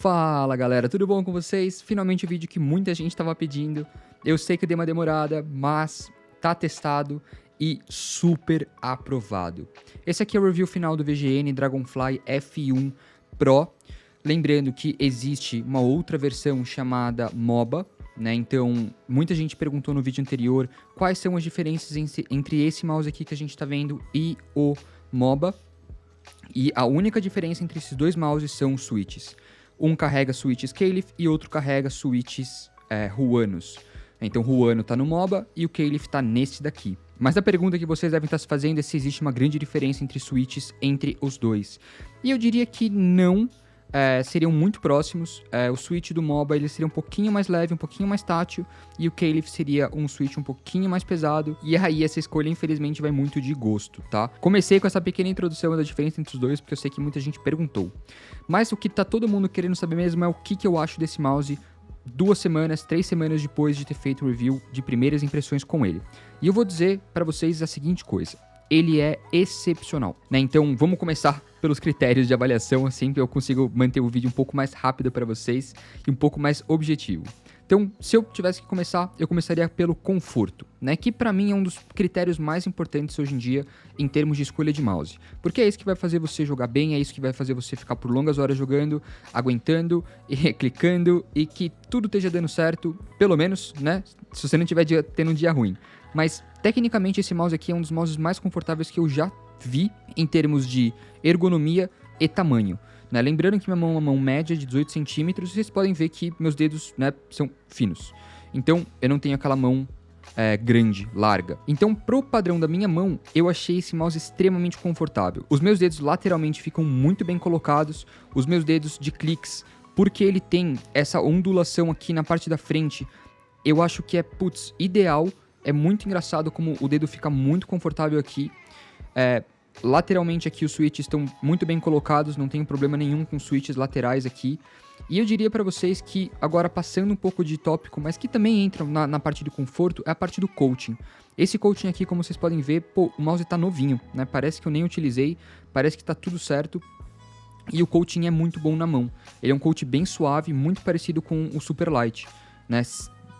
Fala galera, tudo bom com vocês? Finalmente o vídeo que muita gente estava pedindo. Eu sei que deu uma demorada, mas tá testado e super aprovado. Esse aqui é o review final do VGN Dragonfly F1 Pro. Lembrando que existe uma outra versão chamada MOBA, né? Então, muita gente perguntou no vídeo anterior quais são as diferenças entre esse mouse aqui que a gente está vendo e o MOBA. E a única diferença entre esses dois mouses são os switches. Um carrega switches Caliph e outro carrega switches Huanos. Então o Huano está no MOBA e o Caliph está nesse daqui. Mas a pergunta que vocês devem estar se fazendo é se existe uma grande diferença entre switches entre os dois. E eu diria que não. Seriam muito próximos. O switch do MOBA ele seria um pouquinho mais leve, um pouquinho mais tátil, e o Caliph seria um switch um pouquinho mais pesado, e aí essa escolha infelizmente vai muito de gosto, tá? Comecei com essa pequena introdução da diferença entre os dois, porque eu sei que muita gente perguntou. Mas o que tá todo mundo querendo saber mesmo é o que eu acho desse mouse 2 semanas, 3 semanas depois de ter feito o review de primeiras impressões com ele. E eu vou dizer para vocês a seguinte coisa: ele é excepcional, né? Então vamos começar pelos critérios de avaliação, assim que eu consigo manter o vídeo um pouco mais rápido para vocês e um pouco mais objetivo. Então, se eu tivesse que começar, eu começaria pelo conforto, né? Que para mim é um dos critérios mais importantes hoje em dia em termos de escolha de mouse. Porque é isso que vai fazer você jogar bem, é isso que vai fazer você ficar por longas horas jogando, aguentando e clicando e que tudo esteja dando certo, pelo menos, né? Se você não estiver tendo um dia ruim. Mas, tecnicamente, esse mouse aqui é um dos mouses mais confortáveis que eu já vi em termos de ergonomia e tamanho, né? Lembrando que minha mão é uma mão média de 18 centímetros, vocês podem ver que meus dedos, né, são finos. Então, eu não tenho aquela mão grande, larga. Então, pro padrão da minha mão, eu achei esse mouse extremamente confortável. Os meus dedos lateralmente ficam muito bem colocados, os meus dedos de cliques, porque ele tem essa ondulação aqui na parte da frente, eu acho que é, ideal. É muito engraçado como o dedo fica muito confortável aqui. Lateralmente aqui os switches estão muito bem colocados, não tenho problema nenhum com switches laterais aqui. E eu diria para vocês que, agora passando um pouco de tópico, mas que também entra na parte de conforto, é a parte do coaching. Esse coaching aqui, como vocês podem ver, o mouse tá novinho, né? Parece que eu nem utilizei, parece que tá tudo certo. E o coaching é muito bom na mão. Ele é um coach bem suave, muito parecido com o Superlight, né?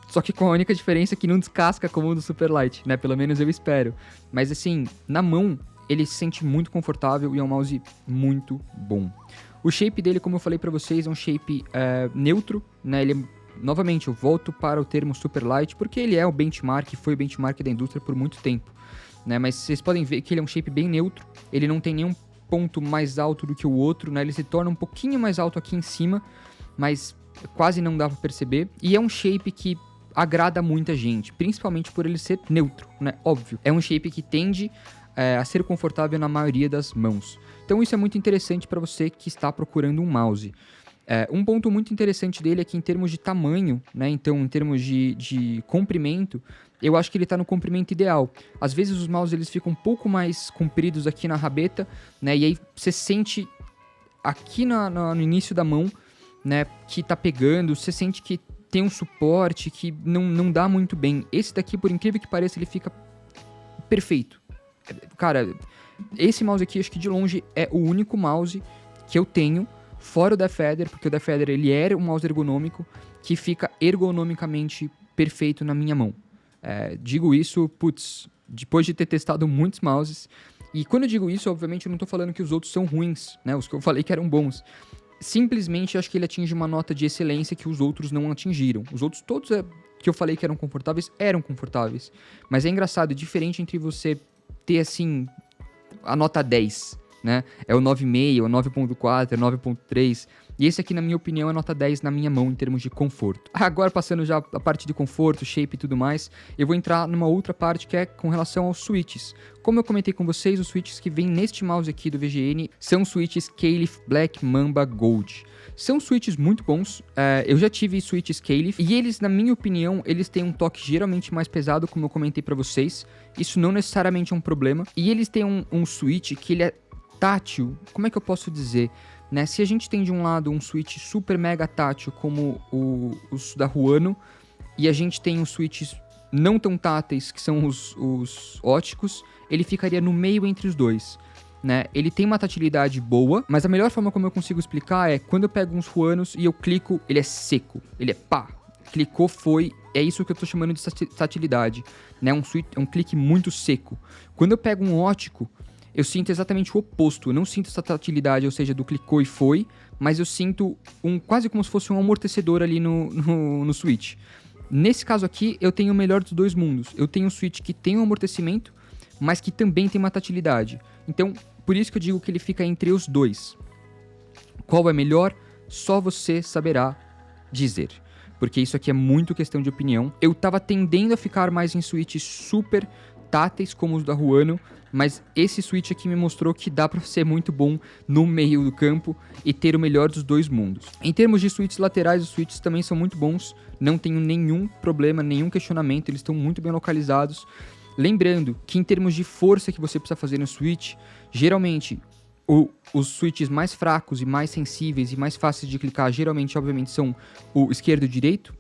Só que com a única diferença que não descasca como o do Superlight, né? Pelo menos eu espero. Mas assim, na mão, ele se sente muito confortável e é um mouse muito bom. O shape dele, como eu falei pra vocês, é um shape neutro, né? Ele novamente, eu volto para o termo Superlight, porque ele é o benchmark, foi o benchmark da indústria por muito tempo, né? Mas vocês podem ver que ele é um shape bem neutro, ele não tem nenhum ponto mais alto do que o outro, né? Ele se torna um pouquinho mais alto aqui em cima, mas quase não dá pra perceber. E é um shape que agrada muita gente, principalmente por ele ser neutro, né? Óbvio. É um shape que tende a ser confortável na maioria das mãos. Então isso é muito interessante para você que está procurando um mouse. Um ponto muito interessante dele é que em termos de tamanho, né? Então em termos de comprimento, eu acho que ele está no comprimento ideal. Às vezes os mouses eles ficam um pouco mais compridos aqui na rabeta, né? E aí você sente aqui no início da mão, né? Que tá pegando, você sente que tem um suporte que não dá muito bem. Esse daqui, por incrível que pareça, ele fica perfeito. Cara, esse mouse aqui, acho que de longe é o único mouse que eu tenho, fora o DeFeder, porque o DeFeder ele era um mouse ergonômico, que fica ergonomicamente perfeito na minha mão. Digo isso, depois de ter testado muitos mouses. E quando eu digo isso, obviamente eu não tô falando que os outros são ruins, né? Os que eu falei que eram bons. Simplesmente acho que ele atinge uma nota de excelência que os outros não atingiram. Os outros todos que eu falei que eram confortáveis. Mas é engraçado, é diferente entre você ter assim a nota 10, né? É o 9,5, é o 9.4, é o 9.3. E esse aqui, na minha opinião, é nota 10 na minha mão em termos de conforto. Agora, passando já a parte de conforto, shape e tudo mais, eu vou entrar numa outra parte que é com relação aos switches. Como eu comentei com vocês, os switches que vêm neste mouse aqui do VGN são switches Caliph Black Mamba Gold. São switches muito bons, eu já tive switches Caliph e eles, na minha opinião, eles têm um toque geralmente mais pesado, como eu comentei pra vocês. Isso não necessariamente é um problema. E eles têm um switch que ele é tátil, como é que eu posso dizer? Né? Se a gente tem de um lado um switch super mega tátil como os da Huano, e a gente tem uns switches não tão táteis que são os óticos, ele ficaria no meio entre os dois. né? Ele tem uma tatilidade boa, mas a melhor forma como eu consigo explicar é quando eu pego uns Ruanos e eu clico, ele é seco, ele é pá, clicou, foi, é isso que eu tô chamando de tatilidade, né? Um clique muito seco. Quando eu pego um ótico, eu sinto exatamente o oposto, eu não sinto essa tatilidade, ou seja, do clicou e foi, mas eu sinto quase como se fosse um amortecedor ali no Switch. Nesse caso aqui, eu tenho o melhor dos dois mundos. Eu tenho um Switch que tem um amortecimento, mas que também tem uma tatilidade. Então, por isso que eu digo que ele fica entre os dois. Qual é melhor? Só você saberá dizer. Porque isso aqui é muito questão de opinião. Eu tava tendendo a ficar mais em Switches super táteis como os da Ruano, mas esse Switch aqui me mostrou que dá pra ser muito bom no meio do campo e ter o melhor dos dois mundos. Em termos de switches laterais, os switches também são muito bons, não tenho nenhum problema, nenhum questionamento, eles estão muito bem localizados. Lembrando que em termos de força que você precisa fazer no switch, geralmente os switches mais fracos e mais sensíveis e mais fáceis de clicar, geralmente, obviamente, são o esquerdo e o direito.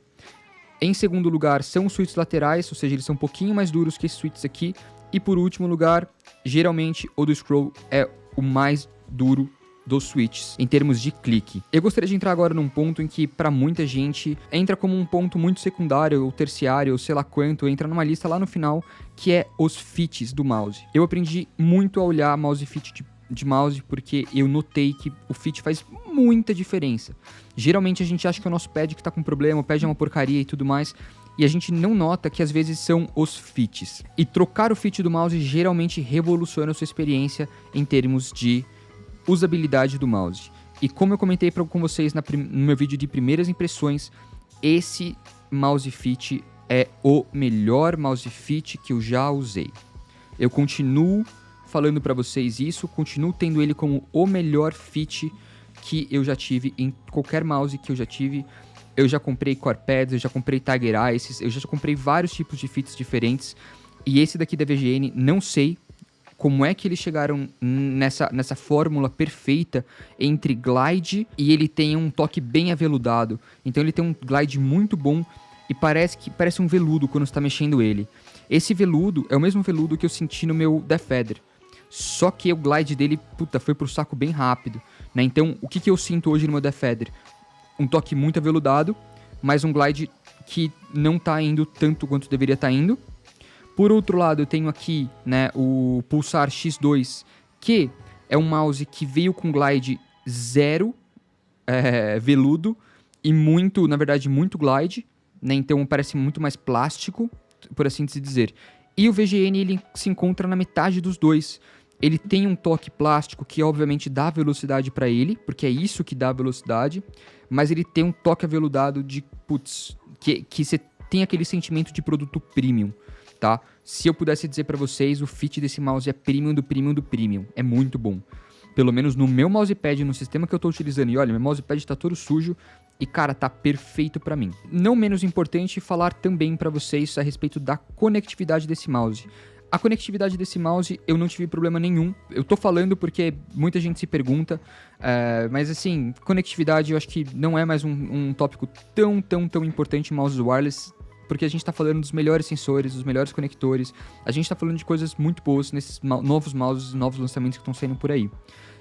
Em segundo lugar, são os switches laterais, ou seja, eles são um pouquinho mais duros que esses switches aqui. E por último lugar, geralmente o do scroll é o mais duro dos switches em termos de clique. Eu gostaria de entrar agora num ponto em que para muita gente entra como um ponto muito secundário ou terciário, ou sei lá quanto, entra numa lista lá no final, que é os fits do mouse. Eu aprendi muito a olhar mouse fit de mouse porque eu notei que o fit faz muita diferença. Geralmente a gente acha que é o nosso pad que tá com problema, o pad é uma porcaria e tudo mais, e a gente não nota que às vezes são os fits. E trocar o fit do mouse geralmente revoluciona a sua experiência em termos de usabilidade do mouse. E como eu comentei com vocês no meu vídeo de primeiras impressões, esse mouse fit é o melhor mouse fit que eu já usei. Eu continuo falando para vocês isso, continuo tendo ele como o melhor fit que eu já tive em qualquer mouse que eu já tive. Eu já comprei Core Pads, eu já comprei Tiger Eyes, eu já comprei vários tipos de fits diferentes. E esse daqui da VGN, não sei como é que eles chegaram nessa fórmula perfeita entre glide e ele tem um toque bem aveludado. Então ele tem um glide muito bom e parece um veludo quando você está mexendo ele. Esse veludo é o mesmo veludo que eu senti no meu Death Feather. Só que o glide dele, foi pro saco bem rápido, né? Então, o que eu sinto hoje no meu Death Feather? Um toque muito aveludado, mas um glide que não tá indo tanto quanto deveria estar indo. Por outro lado, eu tenho aqui, né, o Pulsar X2, que é um mouse que veio com glide zero veludo e muito, na verdade, muito glide, né? Então parece muito mais plástico, por assim se dizer. E o VGN, ele se encontra na metade dos dois. Ele tem um toque plástico que obviamente dá velocidade para ele, porque é isso que dá velocidade, mas ele tem um toque aveludado de, que você tem aquele sentimento de produto premium, tá? Se eu pudesse dizer para vocês, o fit desse mouse é premium do premium do premium, é muito bom. Pelo menos no meu mousepad, no sistema que eu tô utilizando, e olha, meu mousepad tá todo sujo, e cara, tá perfeito pra mim. Não menos importante falar também pra vocês a respeito da conectividade desse mouse. A conectividade desse mouse eu não tive problema nenhum. Eu tô falando porque muita gente se pergunta, mas assim, conectividade eu acho que não é mais um tópico tão importante em mouses wireless, porque a gente tá falando dos melhores sensores, dos melhores conectores, a gente tá falando de coisas muito boas nesses novos mouses, novos lançamentos que estão saindo por aí.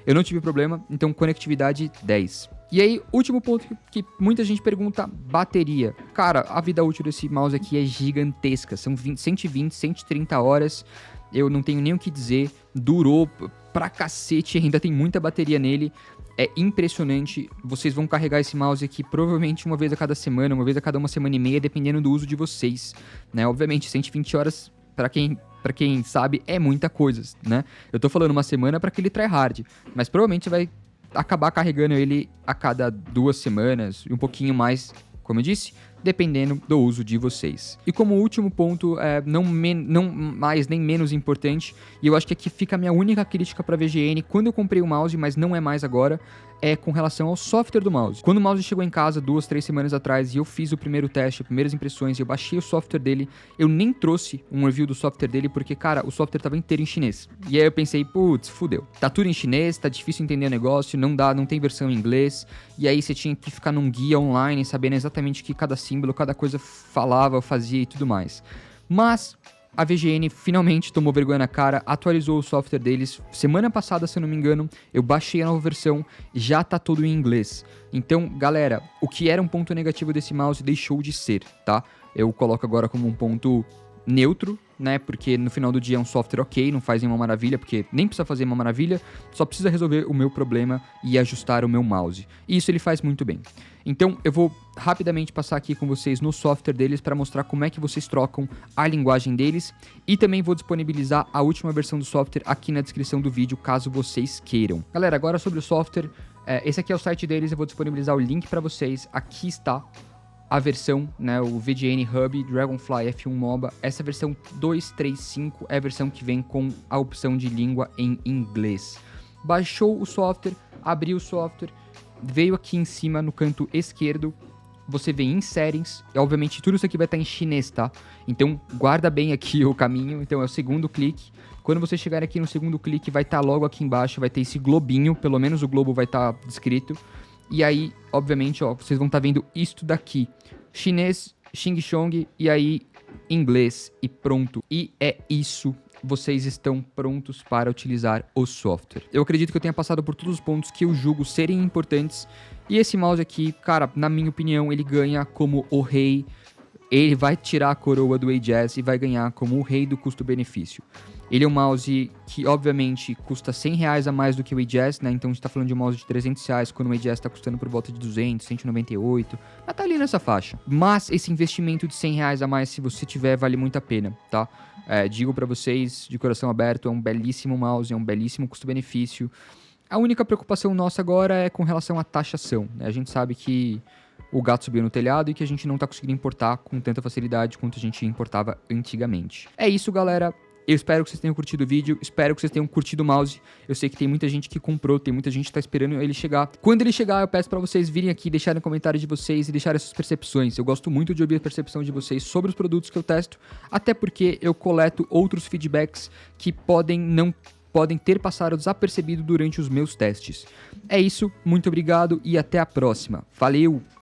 Eu não tive problema, então conectividade 10. E aí, último ponto que muita gente pergunta, bateria. Cara, a vida útil desse mouse aqui é gigantesca, são 120, 130 horas, eu não tenho nem o que dizer, durou pra cacete, ainda tem muita bateria nele, é impressionante. Vocês vão carregar esse mouse aqui provavelmente uma vez a cada semana, uma vez a cada uma semana e meia, dependendo do uso de vocês, né? Obviamente, 120 horas, pra quem sabe, é muita coisa, né? Eu tô falando uma semana pra aquele tryhard, mas provavelmente vai acabar carregando ele a cada 2 semanas e um pouquinho mais, como eu disse, dependendo do uso de vocês. E como último ponto, não mais nem menos importante, e eu acho que aqui fica a minha única crítica para VGN, quando eu comprei o mouse, mas não é mais agora, é com relação ao software do mouse. Quando o mouse chegou em casa 2, 3 semanas atrás e eu fiz o primeiro teste, as primeiras impressões, e eu baixei o software dele, eu nem trouxe um review do software dele, porque, cara, o software tava inteiro em chinês. E aí eu pensei, fudeu. Tá tudo em chinês, tá difícil entender o negócio, não tem versão em inglês, e aí você tinha que ficar num guia online, sabendo exatamente o que cada símbolo, cada coisa falava, fazia e tudo mais. Mas a VGN finalmente tomou vergonha na cara, atualizou o software deles. Semana passada, se eu não me engano, eu baixei a nova versão, já tá todo em inglês. Então, galera, o que era um ponto negativo desse mouse deixou de ser, tá? Eu coloco agora como um ponto neutro, né? Porque no final do dia é um software ok, não faz nenhuma maravilha, porque nem precisa fazer uma maravilha, só precisa resolver o meu problema e ajustar o meu mouse. E isso ele faz muito bem. Então eu vou rapidamente passar aqui com vocês no software deles para mostrar como é que vocês trocam a linguagem deles e também vou disponibilizar a última versão do software aqui na descrição do vídeo, caso vocês queiram. Galera, agora sobre o software, esse aqui é o site deles, eu vou disponibilizar o link para vocês, aqui está a versão, né, o VGN Hub Dragonfly F1 MOBA. Essa versão 235 é a versão que vem com a opção de língua em inglês. Baixou o software, abriu o software, veio aqui em cima no canto esquerdo, você vem em settings, e obviamente tudo isso aqui vai estar em chinês, tá? Então guarda bem aqui o caminho, então é o segundo clique. Quando você chegar aqui no segundo clique, vai estar logo aqui embaixo, vai ter esse globinho, pelo menos o globo vai estar descrito. E aí, obviamente, ó, vocês vão estar vendo isto daqui. Chinês, Xing Chong e aí inglês e pronto. E é isso. Vocês estão prontos para utilizar o software. Eu acredito que eu tenha passado por todos os pontos que eu julgo serem importantes. E esse mouse aqui, cara, na minha opinião, ele ganha como o rei. Ele vai tirar a coroa do Aegis e vai ganhar como o rei do custo-benefício. Ele é um mouse que, obviamente, custa R$100 a mais do que o Aegis, né? Então a gente tá falando de um mouse de R$300, quando o Aegis tá custando por volta de 200, 198, mas tá ali nessa faixa. Mas esse investimento de R$100 a mais, se você tiver, vale muito a pena, tá? Digo pra vocês, de coração aberto, é um belíssimo mouse, é um belíssimo custo-benefício. A única preocupação nossa agora é com relação à taxação, né? A gente sabe que o gato subiu no telhado e que a gente não tá conseguindo importar com tanta facilidade quanto a gente importava antigamente. É isso, galera. Eu espero que vocês tenham curtido o vídeo, espero que vocês tenham curtido o mouse. Eu sei que tem muita gente que comprou, tem muita gente que tá esperando ele chegar. Quando ele chegar, eu peço pra vocês virem aqui, deixarem comentários de vocês e deixarem suas percepções. Eu gosto muito de ouvir a percepção de vocês sobre os produtos que eu testo, até porque eu coleto outros feedbacks que podem ter passado desapercebido durante os meus testes. É isso, muito obrigado e até a próxima. Valeu!